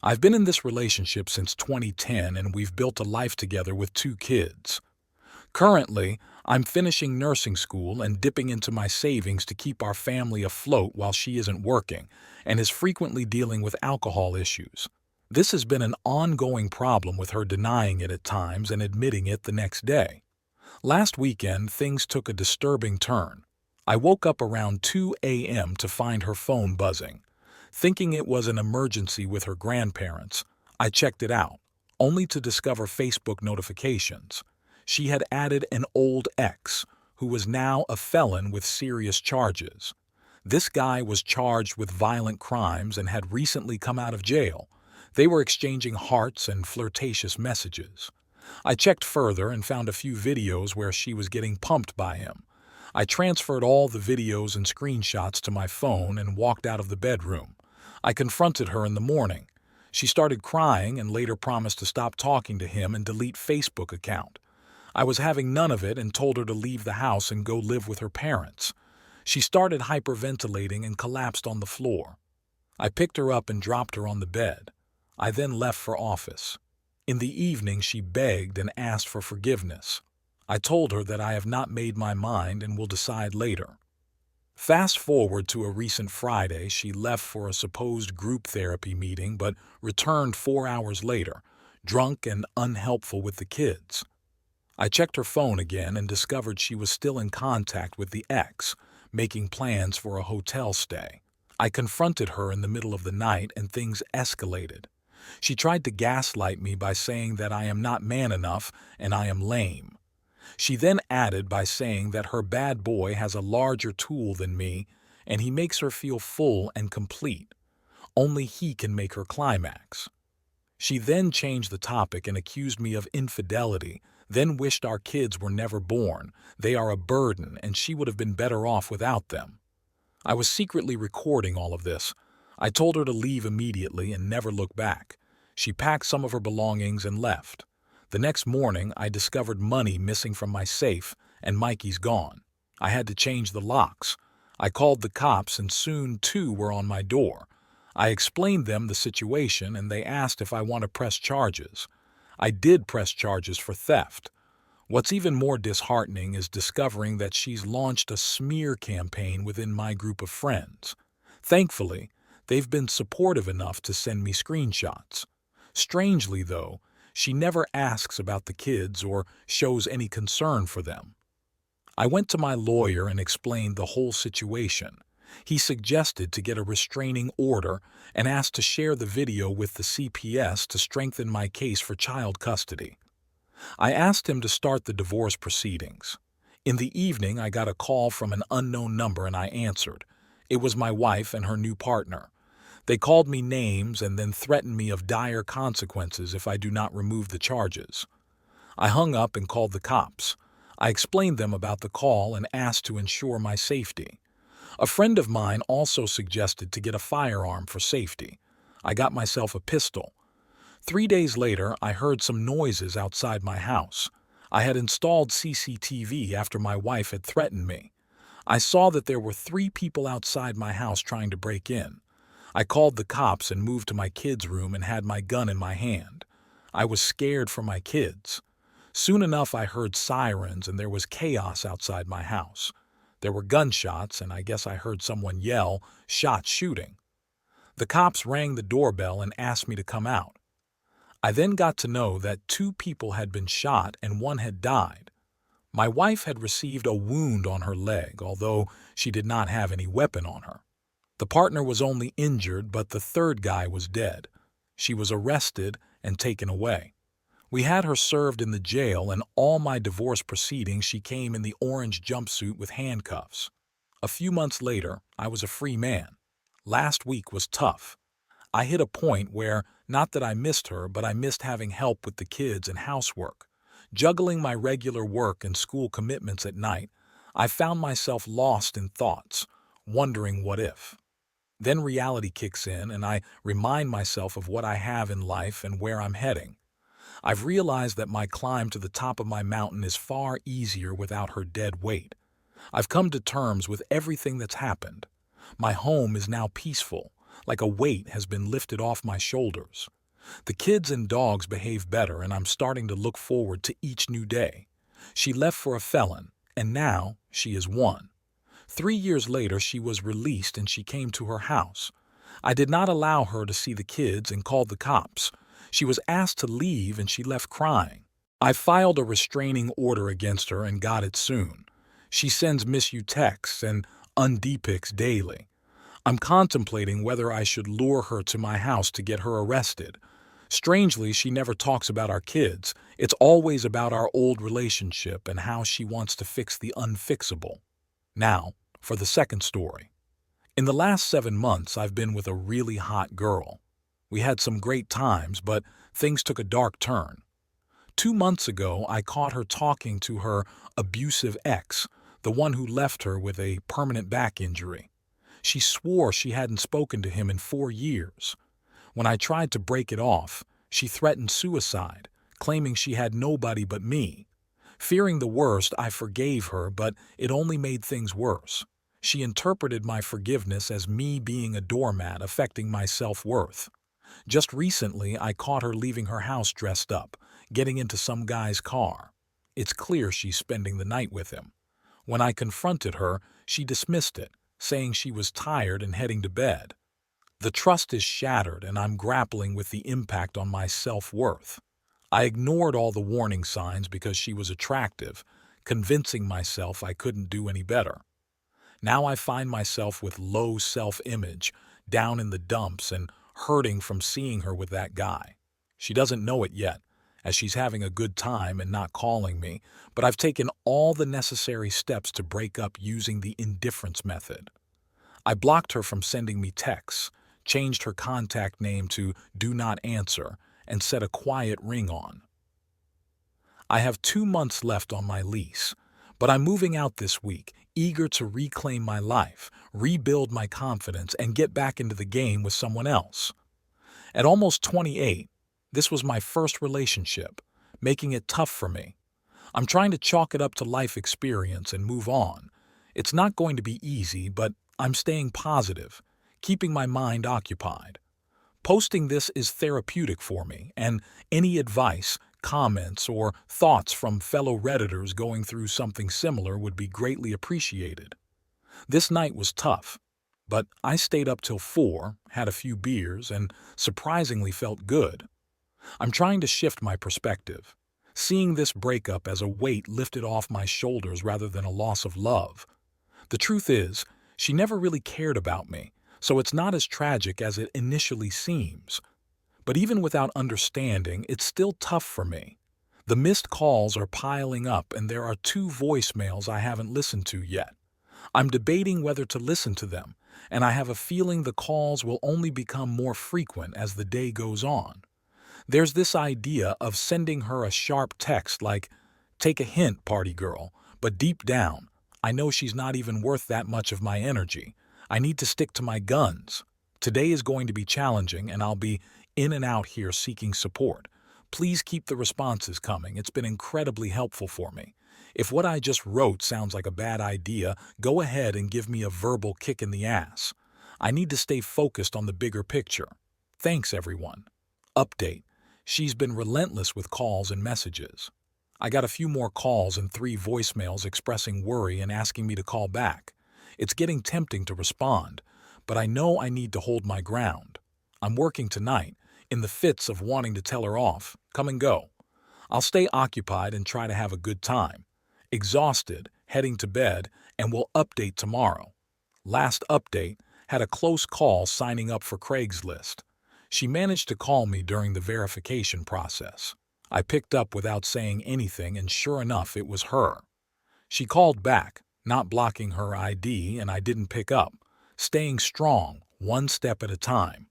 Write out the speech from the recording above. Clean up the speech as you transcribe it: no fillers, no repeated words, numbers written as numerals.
I've been in this relationship since 2010 and we've built a life together with 2 kids. Currently, I'm finishing nursing school and dipping into my savings to keep our family afloat while she isn't working and is frequently dealing with alcohol issues. This has been an ongoing problem with her denying it at times and admitting it the next day. Last weekend, things took a disturbing turn. I woke up around 2 a.m. to find her phone buzzing. Thinking it was an emergency with her grandparents, I checked it out, only to discover Facebook notifications. She had added an old ex, who was now a felon with serious charges. This guy was charged with violent crimes and had recently come out of jail. They were exchanging hearts and flirtatious messages. I checked further and found a few videos where she was getting pumped by him. I transferred all the videos and screenshots to my phone and walked out of the bedroom. I confronted her in the morning. She started crying and later promised to stop talking to him and delete Facebook account. I was having none of it and told her to leave the house and go live with her parents. She started hyperventilating and collapsed on the floor. I picked her up and dropped her on the bed. I then left for office. In the evening, she begged and asked for forgiveness. I told her that I have not made my mind and will decide later. Fast forward to a recent Friday, she left for a supposed group therapy meeting but returned 4 hours later, drunk and unhelpful with the kids. I checked her phone again and discovered she was still in contact with the ex, making plans for a hotel stay. I confronted her in the middle of the night and things escalated. She tried to gaslight me by saying that I am not man enough and I am lame. She then added by saying that her bad boy has a larger tool than me and he makes her feel full and complete. Only he can make her climax. She then changed the topic and accused me of infidelity, then wished our kids were never born. They are a burden and she would have been better off without them. I was secretly recording all of this. I told her to leave immediately and never look back. She packed some of her belongings and left. The next morning, I discovered money missing from my safe and Mikey's gone. I had to change the locks. I called the cops and soon 2 were on my door. I explained them the situation and they asked if I want to press charges. I did press charges for theft. What's even more disheartening is discovering that she's launched a smear campaign within my group of friends. Thankfully, they've been supportive enough to send me screenshots. Strangely, though, she never asks about the kids or shows any concern for them. I went to my lawyer and explained the whole situation. He suggested to get a restraining order and asked to share the video with the CPS to strengthen my case for child custody. I asked him to start the divorce proceedings. In the evening, I got a call from an unknown number and I answered. It was my wife and her new partner. They called me names and then threatened me of dire consequences if I do not remove the charges. I hung up and called the cops. I explained them about the call and asked to ensure my safety. A friend of mine also suggested to get a firearm for safety. I got myself a pistol. 3 days later, I heard some noises outside my house. I had installed CCTV after my wife had threatened me. I saw that there were 3 people outside my house trying to break in. I called the cops and moved to my kids' room and had my gun in my hand. I was scared for my kids. Soon enough, I heard sirens and there was chaos outside my house. There were gunshots and I guess I heard someone yell, "Shots shooting." The cops rang the doorbell and asked me to come out. I then got to know that 2 people had been shot and 1 had died. My wife had received a wound on her leg, although she did not have any weapon on her. The partner was only injured, but the 3rd guy was dead. She was arrested and taken away. We had her served in the jail, and all my divorce proceedings she came in the orange jumpsuit with handcuffs. A few months later, I was a free man. Last week was tough. I hit a point where, not that I missed her, but I missed having help with the kids and housework. Juggling my regular work and school commitments at night, I found myself lost in thoughts, wondering what if. Then reality kicks in and I remind myself of what I have in life and where I'm heading. I've realized that my climb to the top of my mountain is far easier without her dead weight. I've come to terms with everything that's happened. My home is now peaceful. like a weight has been lifted off my shoulders. The kids and dogs behave better, and I'm starting to look forward to each new day. She left for a felon, and now she is one. 3 years later, she was released and she came to her house. I did not allow her to see the kids and called the cops. She was asked to leave and she left crying. I filed a restraining order against her and got it soon. She sends miss you texts and undepics daily. I'm contemplating whether I should lure her to my house to get her arrested. Strangely, she never talks about our kids. It's always about our old relationship and how she wants to fix the unfixable. Now, for the second story. In the last 7 months, I've been with a really hot girl. We had some great times, but things took a dark turn. 2 months ago, I caught her talking to her abusive ex, the one who left her with a permanent back injury. She swore she hadn't spoken to him in 4 years. When I tried to break it off, she threatened suicide, claiming she had nobody but me. Fearing the worst, I forgave her, but it only made things worse. She interpreted my forgiveness as me being a doormat, affecting my self-worth. Just recently, I caught her leaving her house dressed up, getting into some guy's car. It's clear she's spending the night with him. When I confronted her, she dismissed it, saying she was tired and heading to bed. The trust is shattered, and I'm grappling with the impact on my self-worth. I ignored all the warning signs because she was attractive, convincing myself I couldn't do any better. Now I find myself with low self-image, down in the dumps, and hurting from seeing her with that guy. She doesn't know it yet, as she's having a good time and not calling me, but I've taken all the necessary steps to break up using the indifference method. I blocked her from sending me texts, changed her contact name to Do Not Answer, and set a quiet ring on. I have 2 months left on my lease, but I'm moving out this week, eager to reclaim my life, rebuild my confidence, and get back into the game with someone else. At almost 28, this was my first relationship, making it tough for me. I'm trying to chalk it up to life experience and move on. It's not going to be easy, but I'm staying positive, keeping my mind occupied. Posting this is therapeutic for me, and any advice, comments, or thoughts from fellow Redditors going through something similar would be greatly appreciated. This night was tough, but I stayed up till 4, had a few beers, and surprisingly felt good. I'm trying to shift my perspective, seeing this breakup as a weight lifted off my shoulders rather than a loss of love. The truth is, she never really cared about me, so it's not as tragic as it initially seems. But even without understanding, it's still tough for me. The missed calls are piling up, and there are 2 voicemails I haven't listened to yet. I'm debating whether to listen to them, and I have a feeling the calls will only become more frequent as the day goes on. There's this idea of sending her a sharp text like, "Take a hint, party girl," but deep down, I know she's not even worth that much of my energy. I need to stick to my guns. Today is going to be challenging, and I'll be in and out here seeking support. Please keep the responses coming. It's been incredibly helpful for me. If what I just wrote sounds like a bad idea, go ahead and give me a verbal kick in the ass. I need to stay focused on the bigger picture. Thanks, everyone. Update. She's been relentless with calls and messages. I got a few more calls and 3 voicemails expressing worry and asking me to call back. It's getting tempting to respond, but I know I need to hold my ground. I'm working tonight, in the fits of wanting to tell her off, come and go. I'll stay occupied and try to have a good time. Exhausted, heading to bed, and will update tomorrow. Last update, had a close call signing up for Craigslist. She managed to call me during the verification process. I picked up without saying anything, and sure enough, it was her. She called back, not blocking her ID, and I didn't pick up, staying strong, one step at a time.